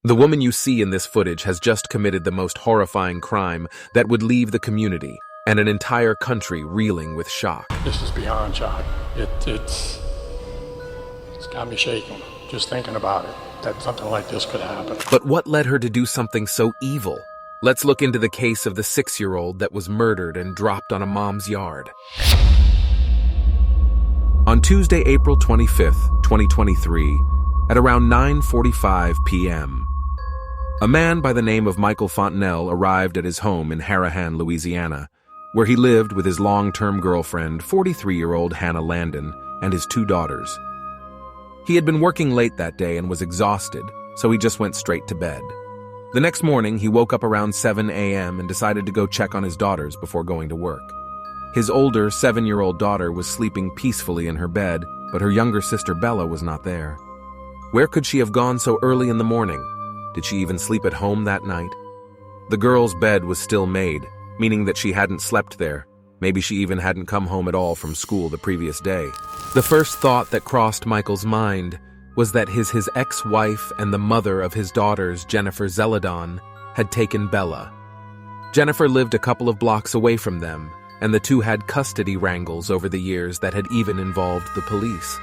The woman you see in this footage has just committed the most horrifying crime that would leave the community and an entire country reeling with shock. This is beyond shock. It's got me shaking just thinking about it, that something like this could happen. But what led her to do something so evil? Let's look into the case of the 6-year-old that was murdered and dropped on a mom's yard. On Tuesday, April 25th, 2023, at around 9:45 p.m., a man by the name of Michael Fontenelle arrived at his home in Harahan, Louisiana, where he lived with his long-term girlfriend, 43-year-old Hannah Landon, and his 2 daughters. He had been working late that day and was exhausted, so he just went straight to bed. The next morning, he woke up around 7 a.m. and decided to go check on his daughters before going to work. His older 7-year-old daughter was sleeping peacefully in her bed, but her younger sister Bella was not there. Where could she have gone so early in the morning? Did she even sleep at home that night? The girl's bed was still made, meaning that she hadn't slept there. Maybe she even hadn't come home at all from school the previous day. The first thought that crossed Michael's mind was that his ex-wife and the mother of his daughters, Jennifer Zeladon, had taken Bella. Jennifer lived a couple of blocks away from them, and the two had custody wrangles over the years that had even involved the police.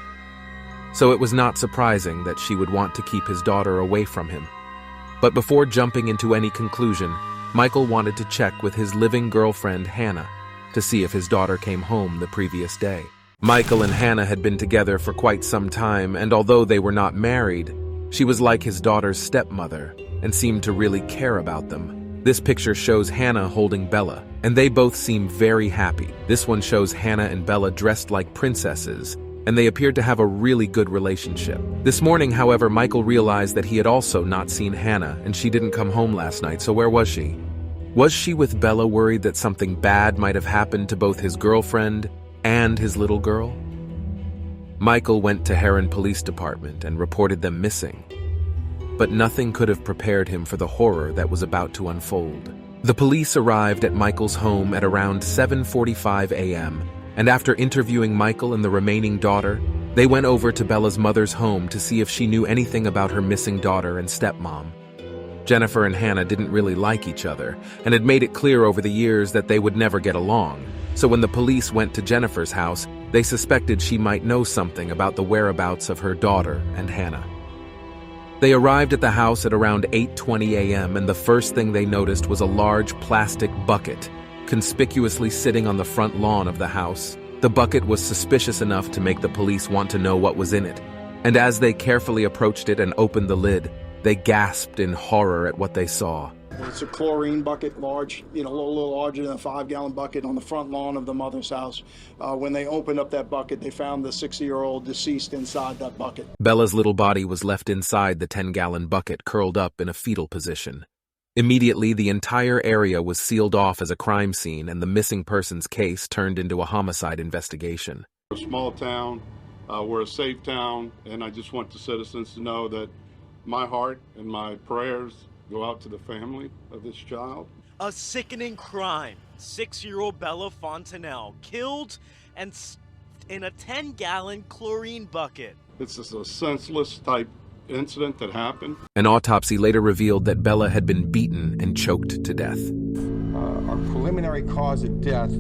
So it was not surprising that she would want to keep his daughter away from him. But before jumping into any conclusion, Michael wanted to check with his living girlfriend, Hannah, to see if his daughter came home the previous day. Michael and Hannah had been together for quite some time, and although they were not married, she was like his daughter's stepmother and seemed to really care about them. This picture shows Hannah holding Bella, and they both seem very happy. This one shows Hannah and Bella dressed like princesses, and they appeared to have a really good relationship. This morning, however, Michael realized that he had also not seen Hannah, and she didn't come home last night, so where was she? Was she with Bella, worried that something bad might have happened to both his girlfriend and his little girl? Michael went to Heron Police Department and reported them missing. But nothing could have prepared him for the horror that was about to unfold. The police arrived at Michael's home at around 7:45 a.m., and after interviewing Michael and the remaining daughter, they went over to Bella's mother's home to see if she knew anything about her missing daughter and stepmom. Jennifer and Hannah didn't really like each other and had made it clear over the years that they would never get along, so when the police went to Jennifer's house, they suspected she might know something about the whereabouts of her daughter and Hannah. They arrived at the house at around 8:20 a.m., and the first thing they noticed was a large plastic bucket conspicuously sitting on the front lawn of the house. The bucket was suspicious enough to make the police want to know what was in it, and as they carefully approached it and opened the lid, they gasped in horror at what they saw. It's a chlorine bucket, large, a little larger than a 5-gallon bucket on the front lawn of the mother's house. When they opened up that bucket, they found the 60-year-old deceased inside that bucket. Bella's little body was left inside the 10-gallon bucket, curled up in a fetal position. Immediately, the entire area was sealed off as a crime scene, and the missing persons case turned into a homicide investigation. We're a small town, we're a safe town, and I just want the citizens to know that my heart and my prayers go out to the family of this child. A sickening crime. 6-year-old Bella Fontenelle killed and in a 10-gallon chlorine bucket. This is a senseless type incident that happened. An autopsy later revealed that Bella had been beaten and choked to death. Our preliminary cause of death,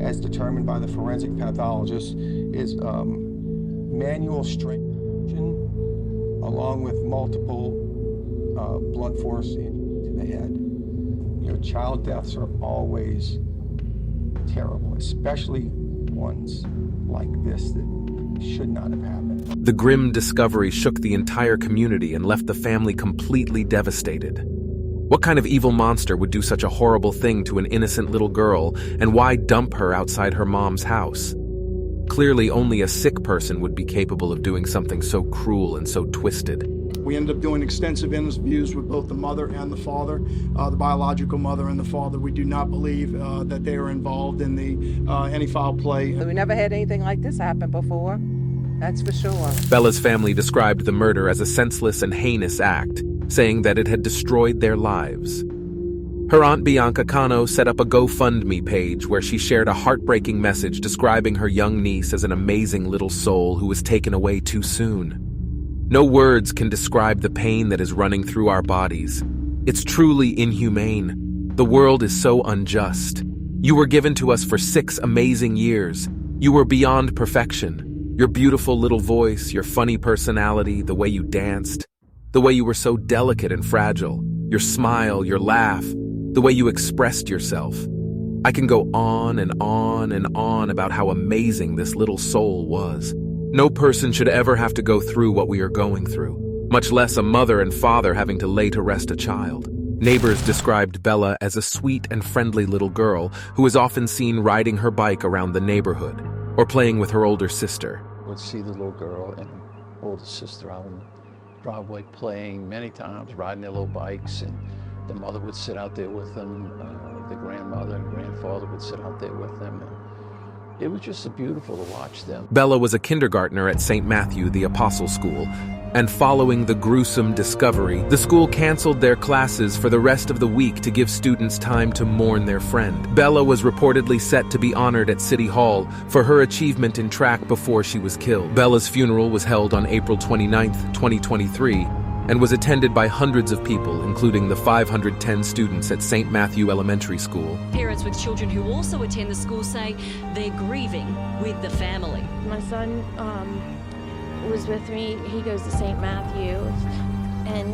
as determined by the forensic pathologist, is manual strangulation along with multiple blunt force to the head. Child deaths are always terrible, especially ones like this that should not have happened. The grim discovery shook the entire community and left the family completely devastated. What kind of evil monster would do such a horrible thing to an innocent little girl, and why dump her outside her mom's house? Clearly, only a sick person would be capable of doing something so cruel and so twisted. We ended up doing extensive interviews with both the mother and the father, the biological mother and the father. We do not believe that they are involved in any foul play. We never had anything like this happen before, that's for sure. Bella's family described the murder as a senseless and heinous act, saying that it had destroyed their lives. Her aunt Bianca Cano set up a GoFundMe page where she shared a heartbreaking message describing her young niece as an amazing little soul who was taken away too soon. No words can describe the pain that is running through our bodies. It's truly inhumane. The world is so unjust. You were given to us for 6 amazing years. You were beyond perfection. Your beautiful little voice, your funny personality, the way you danced, the way you were so delicate and fragile, your smile, your laugh, the way you expressed yourself. I can go on and on and on about how amazing this little soul was. No person should ever have to go through what we are going through, much less a mother and father having to lay to rest a child. Neighbors described Bella as a sweet and friendly little girl who is often seen riding her bike around the neighborhood or playing with her older sister. Would see the little girl and older sister out in the driveway playing many times, riding their little bikes, and the mother would sit out there with them. The grandmother and grandfather would sit out there with them. And it was just beautiful to watch them. Bella was a kindergartner at St. Matthew the Apostle School, and following the gruesome discovery, the school canceled their classes for the rest of the week to give students time to mourn their friend. Bella was reportedly set to be honored at City Hall for her achievement in track before she was killed. Bella's funeral was held on April 29, 2023, and was attended by hundreds of people, including the 510 students at St. Matthew Elementary School. Parents with children who also attend the school say they're grieving with the family. My son was with me. He goes to St. Matthew, and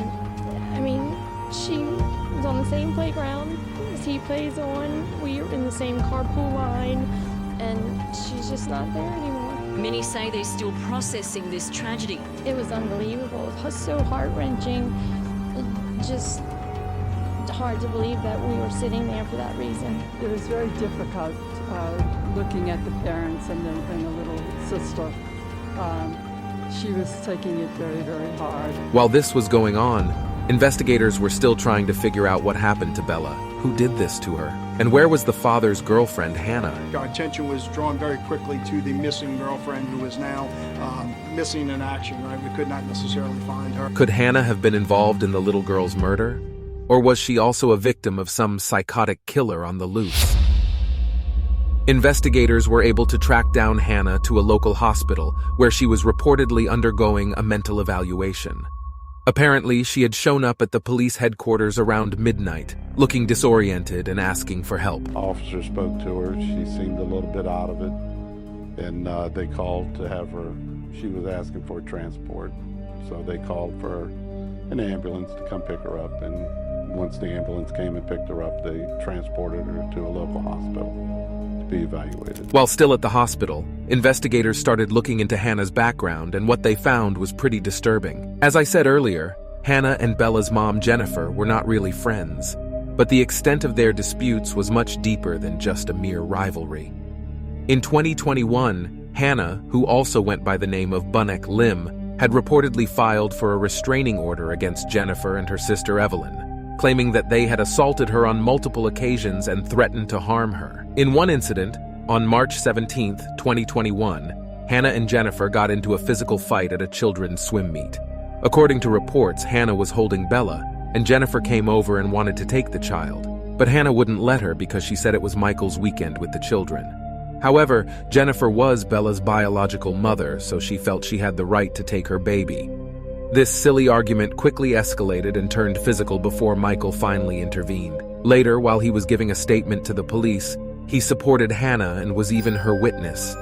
I mean, she was on the same playground as he plays on. We are in the same carpool line, and she's just not there anymore. Many say they're still processing this tragedy. It was unbelievable. It was so heart-wrenching. Just hard to believe that we were sitting there for that reason. It was very difficult looking at the parents and the little sister. She was taking it very, very hard. While this was going on, investigators were still trying to figure out what happened to Bella. Who did this to her? And where was the father's girlfriend, Hannah? Our attention was drawn very quickly to the missing girlfriend, who is now missing in action, right? We could not necessarily find her. Could Hannah have been involved in the little girl's murder? Or was she also a victim of some psychotic killer on the loose? Investigators were able to track down Hannah to a local hospital where she was reportedly undergoing a mental evaluation. Apparently, she had shown up at the police headquarters around midnight, looking disoriented and asking for help. Officer spoke to her. She seemed a little bit out of it, and they called to have her. She was asking for transport, so they called for an ambulance to come pick her up, and once the ambulance came and picked her up, they transported her to a local hospital to be evaluated. While still at the hospital, investigators started looking into Hannah's background, and what they found was pretty disturbing. As I said earlier, Hannah and Bella's mom, Jennifer, were not really friends, but the extent of their disputes was much deeper than just a mere rivalry. In 2021, Hannah, who also went by the name of Bunnock Lim, had reportedly filed for a restraining order against Jennifer and her sister Evelyn, claiming that they had assaulted her on multiple occasions and threatened to harm her. In one incident, on March 17, 2021, Hannah and Jennifer got into a physical fight at a children's swim meet. According to reports, Hannah was holding Bella, and Jennifer came over and wanted to take the child. But Hannah wouldn't let her because she said it was Michael's weekend with the children. However, Jennifer was Bella's biological mother, so she felt she had the right to take her baby. This silly argument quickly escalated and turned physical before Michael finally intervened. Later, while he was giving a statement to the police, he supported Hannah and was even her witness.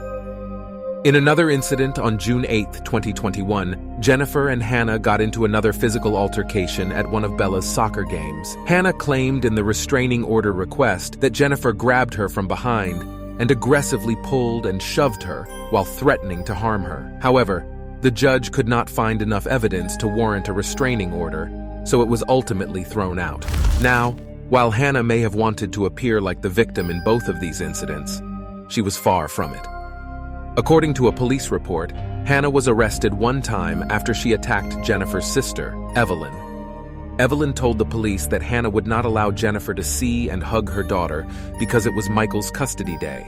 In another incident on June 8, 2021, Jennifer and Hannah got into another physical altercation at one of Bella's soccer games. Hannah claimed in the restraining order request that Jennifer grabbed her from behind and aggressively pulled and shoved her while threatening to harm her. However, the judge could not find enough evidence to warrant a restraining order, so it was ultimately thrown out. Now, while Hannah may have wanted to appear like the victim in both of these incidents, she was far from it. According to a police report, Hannah was arrested one time after she attacked Jennifer's sister, Evelyn. Evelyn told the police that Hannah would not allow Jennifer to see and hug her daughter because it was Michael's custody day.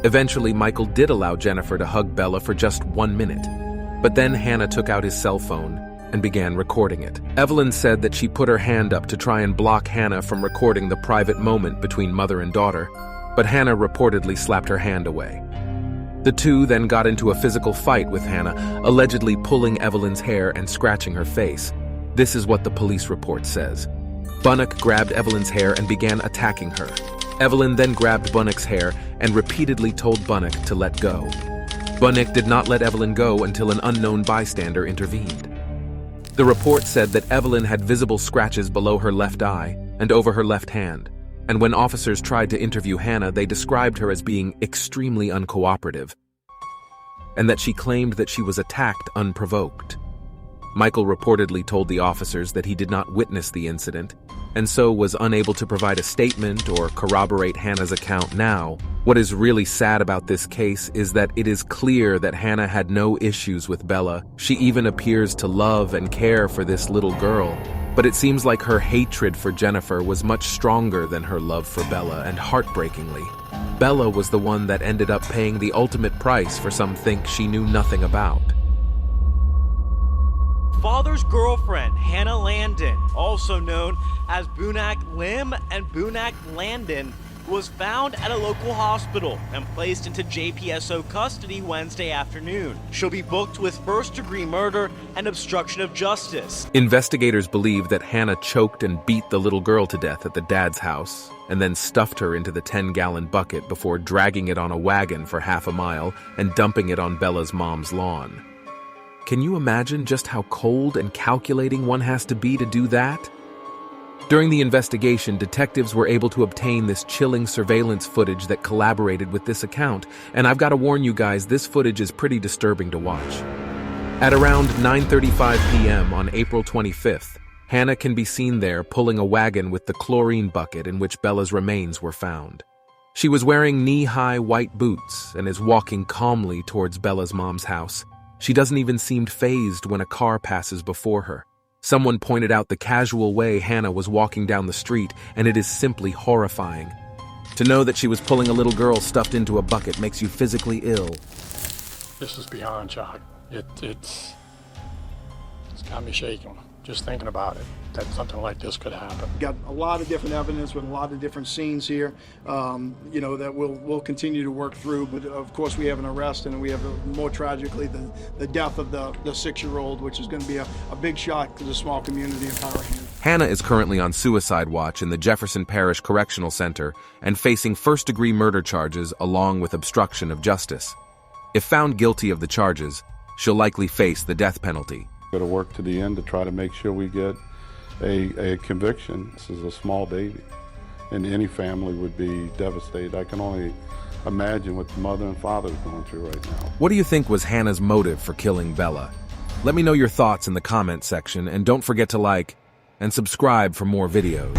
Eventually, Michael did allow Jennifer to hug Bella for just 1 minute, but then Hannah took out his cell phone and began recording it. Evelyn said that she put her hand up to try and block Hannah from recording the private moment between mother and daughter, but Hannah reportedly slapped her hand away. The two then got into a physical fight with Hannah, allegedly pulling Evelyn's hair and scratching her face. This is what the police report says. Bunnock grabbed Evelyn's hair and began attacking her. Evelyn then grabbed Bunnock's hair and repeatedly told Bunnock to let go. Bunnock did not let Evelyn go until an unknown bystander intervened. The report said that Evelyn had visible scratches below her left eye and over her left hand, and when officers tried to interview Hannah, they described her as being extremely uncooperative, and that she claimed that she was attacked unprovoked. Michael reportedly told the officers that he did not witness the incident, and so was unable to provide a statement or corroborate Hannah's account now. What is really sad about this case is that it is clear that Hannah had no issues with Bella. She even appears to love and care for this little girl. But it seems like her hatred for Jennifer was much stronger than her love for Bella, and heartbreakingly, Bella was the one that ended up paying the ultimate price for something she knew nothing about. Father's girlfriend, Hannah Landon, also known as Bunak Lim and Bunak Landon, was found at a local hospital and placed into JPSO custody Wednesday afternoon. She'll be booked with first-degree murder and obstruction of justice. Investigators believe that Hannah choked and beat the little girl to death at the dad's house, and then stuffed her into the 10-gallon bucket before dragging it on a wagon for half a mile and dumping it on Bella's mom's lawn. Can you imagine just how cold and calculating one has to be to do that? During the investigation, detectives were able to obtain this chilling surveillance footage that collaborated with this account, and I've got to warn you guys, this footage is pretty disturbing to watch. At around 9:35 p.m. on April 25th, Hannah can be seen there pulling a wagon with the chlorine bucket in which Bella's remains were found. She was wearing knee-high white boots and is walking calmly towards Bella's mom's house. She doesn't even seem fazed when a car passes before her. Someone pointed out the casual way Hannah was walking down the street, and it is simply horrifying. To know that she was pulling a little girl stuffed into a bucket makes you physically ill. This is beyond shock. It's got me shaking just thinking about it, that something like this could happen. Got a lot of different evidence with a lot of different scenes here, that we'll continue to work through. But of course, we have an arrest, and we have, more tragically, the death of the 6-year-old, which is going to be a big shock to the small community of Harahan. Hannah is currently on suicide watch in the Jefferson Parish Correctional Center and facing first-degree murder charges along with obstruction of justice. If found guilty of the charges, she'll likely face the death penalty. Got to work to the end to try to make sure we get a conviction. This is a small baby, and any family would be devastated. I can only imagine what the mother and father are going through right now. What do you think was Hannah's motive for killing Bella? Let me know your thoughts in the comment section, and don't forget to like and subscribe for more videos.